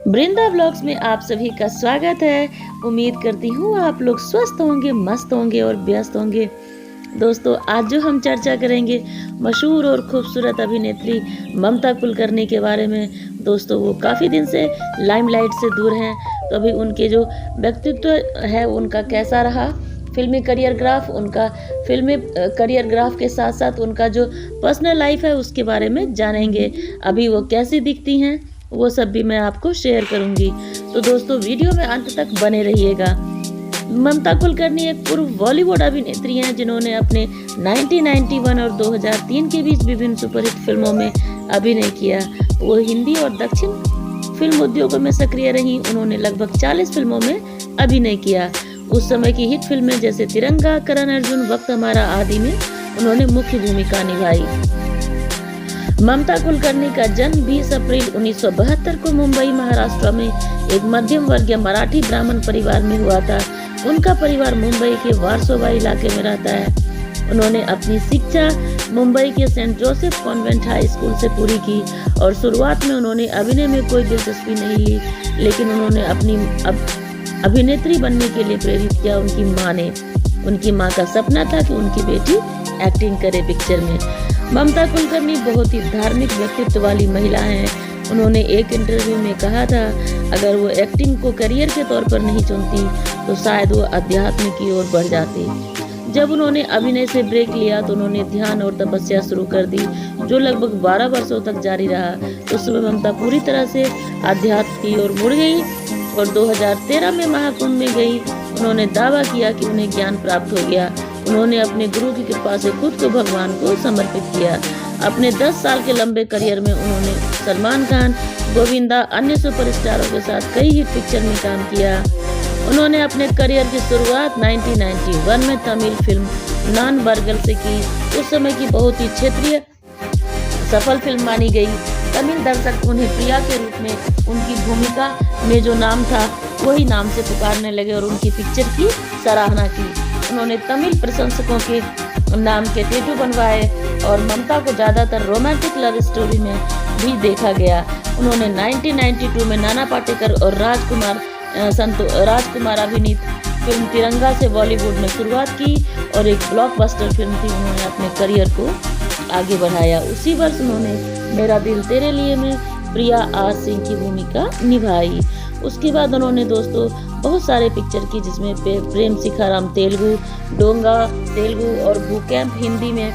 वृंदा vlogs में आप सभी का स्वागत है। उम्मीद करती हूँ आप लोग स्वस्थ होंगे, मस्त होंगे और व्यस्त होंगे। दोस्तों, आज जो हम चर्चा करेंगे मशहूर और खूबसूरत अभिनेत्री ममता कुलकर्णी के बारे में। दोस्तों, वो काफ़ी दिन से लाइमलाइट से दूर हैं, तो अभी उनके जो व्यक्तित्व है उनका कैसा रहा, फिल्मी करियर ग्राफ के साथ साथ उनका जो पर्सनल लाइफ है उसके बारे में जानेंगे। अभी वो कैसी दिखती हैं वो सब भी मैं आपको शेयर करूंगी, तो दोस्तों वीडियो में अंत तक बने रहिएगा। ममता कुलकर्णी एक पूर्व बॉलीवुड अभिनेत्री हैं जिन्होंने अपने 1991 और 2003 के बीच विभिन्न सुपरहिट फिल्मों में अभिनय किया। वो हिंदी और दक्षिण फिल्म उद्योगों में सक्रिय रहीं। उन्होंने लगभग 40 फिल्मों में अभिनय किया। उस समय की हिट फिल्में जैसे तिरंगा, करण अर्जुन, वक्त हमारा आदि में उन्होंने मुख्य भूमिका निभाई। ममता कुलकर्णी का जन्म 20 अप्रैल 1972 को मुंबई, महाराष्ट्र में एक मध्यम वर्गीय मराठी ब्राह्मण परिवार में हुआ था। उनका परिवार मुंबई के वारसोवा इलाके में रहता है। उन्होंने अपनी शिक्षा मुंबई के Saint Joseph Convent High School से पूरी की और शुरुआत में उन्होंने अभिनय में कोई दिलचस्पी नहीं ली, लेकिन उन्होंने अपनी अभिनेत्री बनने के लिए प्रेरित किया उनकी माँ ने। उनकी माँ का सपना था कि उनकी बेटी एक्टिंग करे पिक्चर में। ममता कुलकर्णी बहुत ही धार्मिक व्यक्तित्व वाली महिला हैं। उन्होंने एक इंटरव्यू में कहा था, अगर वो एक्टिंग को करियर के तौर पर नहीं चुनती तो शायद वो अध्यात्म की ओर बढ़ जाती। जब उन्होंने अभिनय से ब्रेक लिया तो उन्होंने ध्यान और तपस्या शुरू कर दी, जो लगभग 12 वर्षों तक जारी रहा। उस समय ममता पूरी तरह से अध्यात्म की ओर मुड़ गई और 2013 में महाकुंभ में गई। उन्होंने दावा किया कि उन्हें ज्ञान प्राप्त हो गया। उन्होंने अपने गुरु की कृपा से खुद को भगवान को समर्पित किया। अपने 10 साल के लंबे करियर में उन्होंने सलमान खान, गोविंदा, अन्य सुपरस्टारों के साथ कई हिट पिक्चर में काम किया। उन्होंने अपने करियर की शुरुआत 1991 में तमिल फिल्म नान बर्गल से की। उस समय की बहुत ही क्षेत्रीय सफल फिल्म मानी गई। तमिल दर्शक उन्हें प्रिया के रूप में उनकी भूमिका में जो नाम था वही नाम से पुकारने लगे और उनकी पिक्चर की सराहना की। उन्होंने तमिल प्रशंसकों के नाम के टैटू बनवाए और ममता को ज़्यादातर रोमांटिक लव स्टोरी में भी देखा गया। उन्होंने 1992 में नाना पाटेकर और राजकुमार अभिनीत फिल्म तिरंगा से बॉलीवुड में शुरुआत की और एक ब्लॉकबस्टर फिल्म थी। उन्होंने अपने करियर को आगे बढ़ाया। उसी वर्ष उन्होंने मेरा दिल तेरे लिए में प्रिया आर सिंह की भूमिका निभाई। उसके बाद उन्होंने दोस्तों बहुत सारे पिक्चर की, जिसमें प्रेम शिखाराम तेलुगु, डोंगा तेलुगु और भूकंप हिंदी में,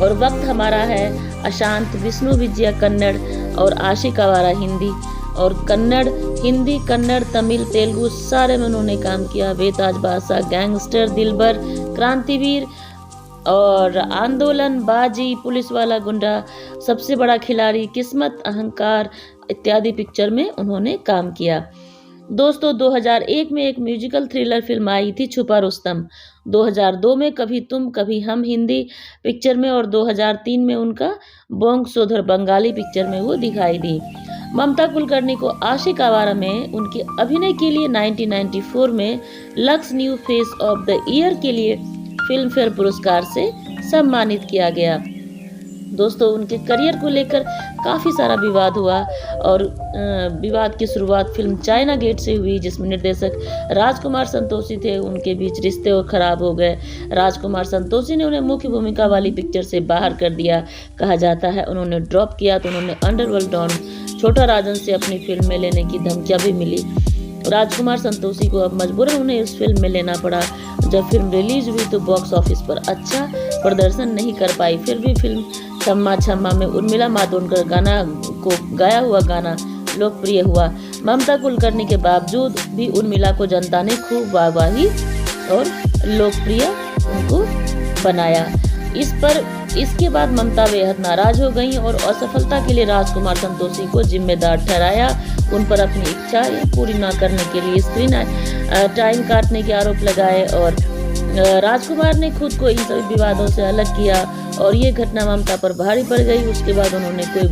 और वक्त हमारा है, अशांत, विष्णु विजया कन्नड़ और आशिक आवारा हिंदी, और कन्नड़, हिंदी, कन्नड़, तमिल, तेलुगु सारे में उन्होंने काम किया। बेताज बादशाह, गैंगस्टर, दिलबर, क्रांतिवीर और आंदोलन, बाजी, पुलिस वाला गुंडा, सबसे बड़ा खिलाड़ी, किस्मत, अहंकार इत्यादि पिक्चर में उन्होंने काम किया। दोस्तों, 2001 में एक म्यूजिकल थ्रिलर फिल्म आई थी, छुपा रुस्तम। 2002 में कभी तुम कभी हम हिंदी पिक्चर में, और 2003 में उनका बोंग सोधर बंगाली पिक्चर में वो दिखाई दी। ममता कुलकर्णी को आशिक आवारा में उनके अभिनय के लिए 1994 में lux new face of the year के लिए फिल्म फेयर पुरस्कार से सम्मानित किया गया। दोस्तों, उनके करियर को लेकर काफ़ी सारा विवाद हुआ और विवाद की शुरुआत फिल्म चाइना गेट से हुई, जिसमें निर्देशक राजकुमार संतोषी थे। उनके बीच रिश्ते और ख़राब हो गए। राजकुमार संतोषी ने उन्हें मुख्य भूमिका वाली पिक्चर से बाहर कर दिया, कहा जाता है। उन्होंने ड्रॉप किया तो उन्होंने अंडरवर्ल्ड डॉन छोटा राजन से अपनी फिल्म में लेने की धमकियाँ भी मिली। राजकुमार संतोषी को अब मजबूरन उन्हें इस फिल्म में लेना पड़ा। जब फिल्म रिलीज हुई तो बॉक्स ऑफिस पर अच्छा प्रदर्शन नहीं कर पाई। फिर भी फिल्म छम्मा छम्मा में उर्मिला मातोंडकर गाना को गाया हुआ गाना लोकप्रिय हुआ। ममता कुलकर्णी के बावजूद भी उर्मिला को जनता ने खूब वाहवाही और लोकप्रिय उनको बनाया। इसके बाद ममता बेहद नाराज हो गई और असफलता के लिए राजकुमार संतोषी को जिम्मेदार ठहराया। उन पर अपनी इच्छा पूरी न करने के लिए स्क्रीन टाइम काटने के आरोप लगाए और राजकुमार ने खुद को इन सभी विवादों से अलग किया और ये घटना ममता पर भारी पड़ गई। उसके बाद उन्होंने कोई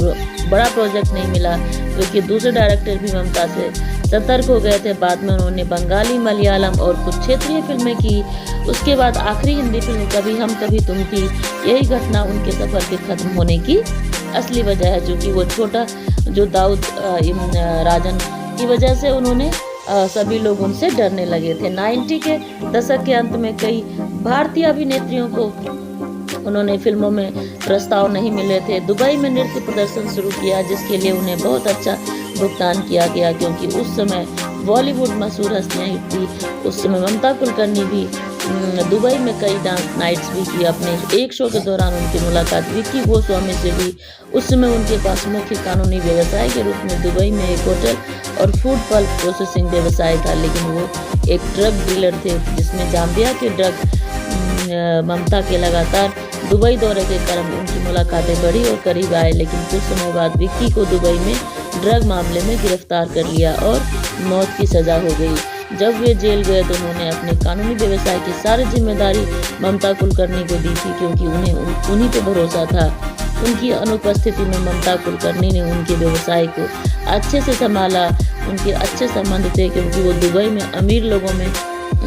बड़ा प्रोजेक्ट नहीं मिला, क्योंकि दूसरे डायरेक्टर भी ममता से सतर्क हो गए थे। बाद में उन्होंने बंगाली, मलयालम और कुछ क्षेत्रीय फिल्में की। उसके बाद आखिरी हिंदी फिल्म कभी हम कभी तुम थी। यही घटना उनके सफर के खत्म होने की असली वजह है, जो कि वो छोटा जो दाऊद राजन की वजह से उन्होंने सभी लोग उनसे डरने लगे थे। 90 के दशक के अंत में कई भारतीय अभिनेत्रियों को उन्होंने फिल्मों में प्रस्ताव नहीं मिले थे। दुबई में नृत्य प्रदर्शन शुरू किया, जिसके लिए उन्हें बहुत अच्छा भुगतान किया गया, क्योंकि उस समय बॉलीवुड मशहूर हस्तियाँ हिट थी। उस समय ममता कुलकर्णी भी दुबई में कई डांस नाइट्स भी की। अपने एक शो के दौरान उनकी मुलाकात विक्की गोस्वामी से भी। उस समय उनके पास मुख्य कानूनी व्यवसाय के रूप में दुबई में एक होटल और फूड पल्प प्रोसेसिंग व्यवसाय था, लेकिन वो एक ड्रग डीलर थे, जिसमें जाम्बिया के ड्रग ममता के लगातार दुबई दौरे के कारण उनकी मुलाकातें बढ़ी और करीब आए। लेकिन कुछ समय बाद विक्की को दुबई में ड्रग मामले में गिरफ्तार कर लिया और मौत की सजा हो गई। जब वे जेल गए तो उन्होंने अपने कानूनी व्यवसाय की सारी जिम्मेदारी ममता कुलकर्णी को दी थी, क्योंकि उन्हें उन्हीं पे भरोसा था। उनकी अनुपस्थिति में ममता कुलकर्णी ने उनके व्यवसाय को अच्छे से संभाला। उनके अच्छे संबंध थे, क्योंकि वो दुबई में अमीर लोगों में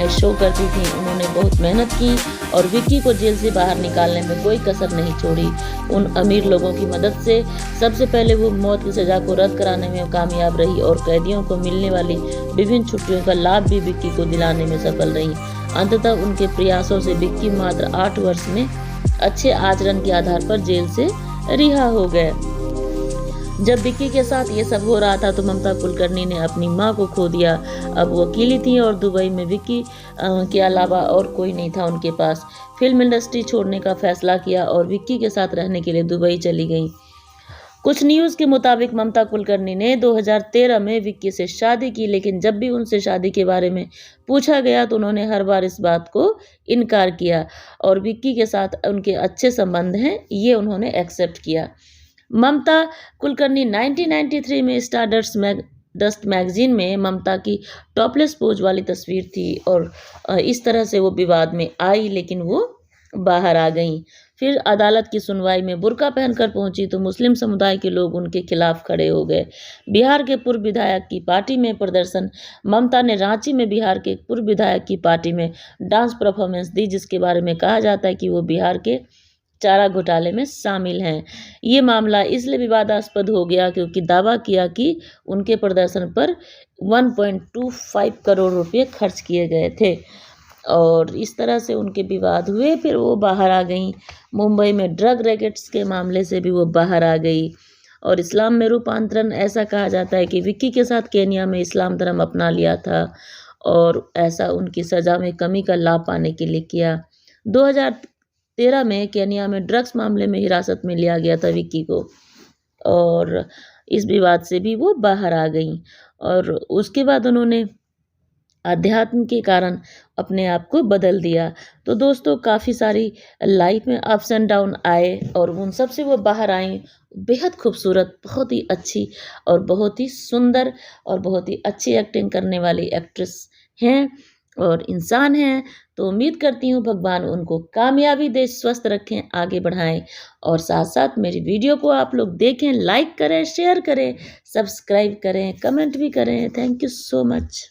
शो करती थी। उन्होंने बहुत मेहनत की और विक्की को जेल से बाहर निकालने में कोई कसर नहीं छोड़ी। उन अमीर लोगों की मदद से सबसे पहले वो मौत की सज़ा को रद्द कराने में कामयाब रही और कैदियों को मिलने वाली विभिन्न छुट्टियों का लाभ भी विक्की को दिलाने में सफल रही। अंततः उनके प्रयासों से विक्की मात्र 8 वर्ष में अच्छे आचरण के आधार पर जेल से रिहा हो गए। जब विक्की के साथ ये सब हो रहा था तो ममता कुलकर्णी ने अपनी मां को खो दिया। अब वो अकेली थी और दुबई में विक्की के अलावा और कोई नहीं था उनके पास। फिल्म इंडस्ट्री छोड़ने का फैसला किया और विक्की के साथ रहने के लिए दुबई चली गई। कुछ न्यूज़ के मुताबिक ममता कुलकर्णी ने 2013 में विक्की से शादी की, लेकिन जब भी उनसे शादी के बारे में पूछा गया तो उन्होंने हर बार इस बात को इनकार किया और विक्की के साथ उनके अच्छे संबंध हैं ये उन्होंने एक्सेप्ट किया। ममता कुलकर्णी 1993 में स्टारडस्ट मैगजीन में ममता की टॉपलेस पोज वाली तस्वीर थी और इस तरह से वो विवाद में आई, लेकिन वो बाहर आ गईं। फिर अदालत की सुनवाई में बुर्का पहनकर पहुंची तो मुस्लिम समुदाय के लोग उनके खिलाफ खड़े हो गए। बिहार के पूर्व विधायक की पार्टी में प्रदर्शन। ममता ने रांची में बिहार के पूर्व विधायक की पार्टी में डांस परफॉर्मेंस दी, जिसके बारे में कहा जाता है कि वो बिहार के चारा घोटाले में शामिल हैं। ये मामला इसलिए विवादास्पद हो गया क्योंकि दावा किया कि उनके प्रदर्शन पर 1.25 करोड़ रुपये खर्च किए गए थे और इस तरह से उनके विवाद हुए। फिर वो बाहर आ गई। मुंबई में ड्रग रैकेट्स के मामले से भी वो बाहर आ गई और इस्लाम में रूपांतरण। ऐसा कहा जाता है कि विक्की के साथ केन्या में इस्लाम धर्म अपना लिया था और ऐसा उनकी सज़ा में कमी का लाभ पाने के लिए किया। 2013 में केन्या में ड्रग्स मामले में हिरासत में लिया गया था विक्की को और इस विवाद से भी वो बाहर आ गई और उसके बाद उन्होंने अध्यात्म के कारण अपने आप को बदल दिया। तो दोस्तों काफ़ी सारी लाइफ में अप्स एंड डाउन आए और उन सब से वो बाहर आई। बेहद खूबसूरत, बहुत ही अच्छी और बहुत ही सुंदर और बहुत ही अच्छी एक्टिंग करने वाली एक्ट्रेस हैं और इंसान हैं। तो उम्मीद करती हूँ भगवान उनको कामयाबी दे, स्वस्थ रखें, आगे बढ़ाएं और साथ साथ मेरी वीडियो को आप लोग देखें, लाइक करें, शेयर करें, सब्सक्राइब करें, कमेंट भी करें। Thank you so much.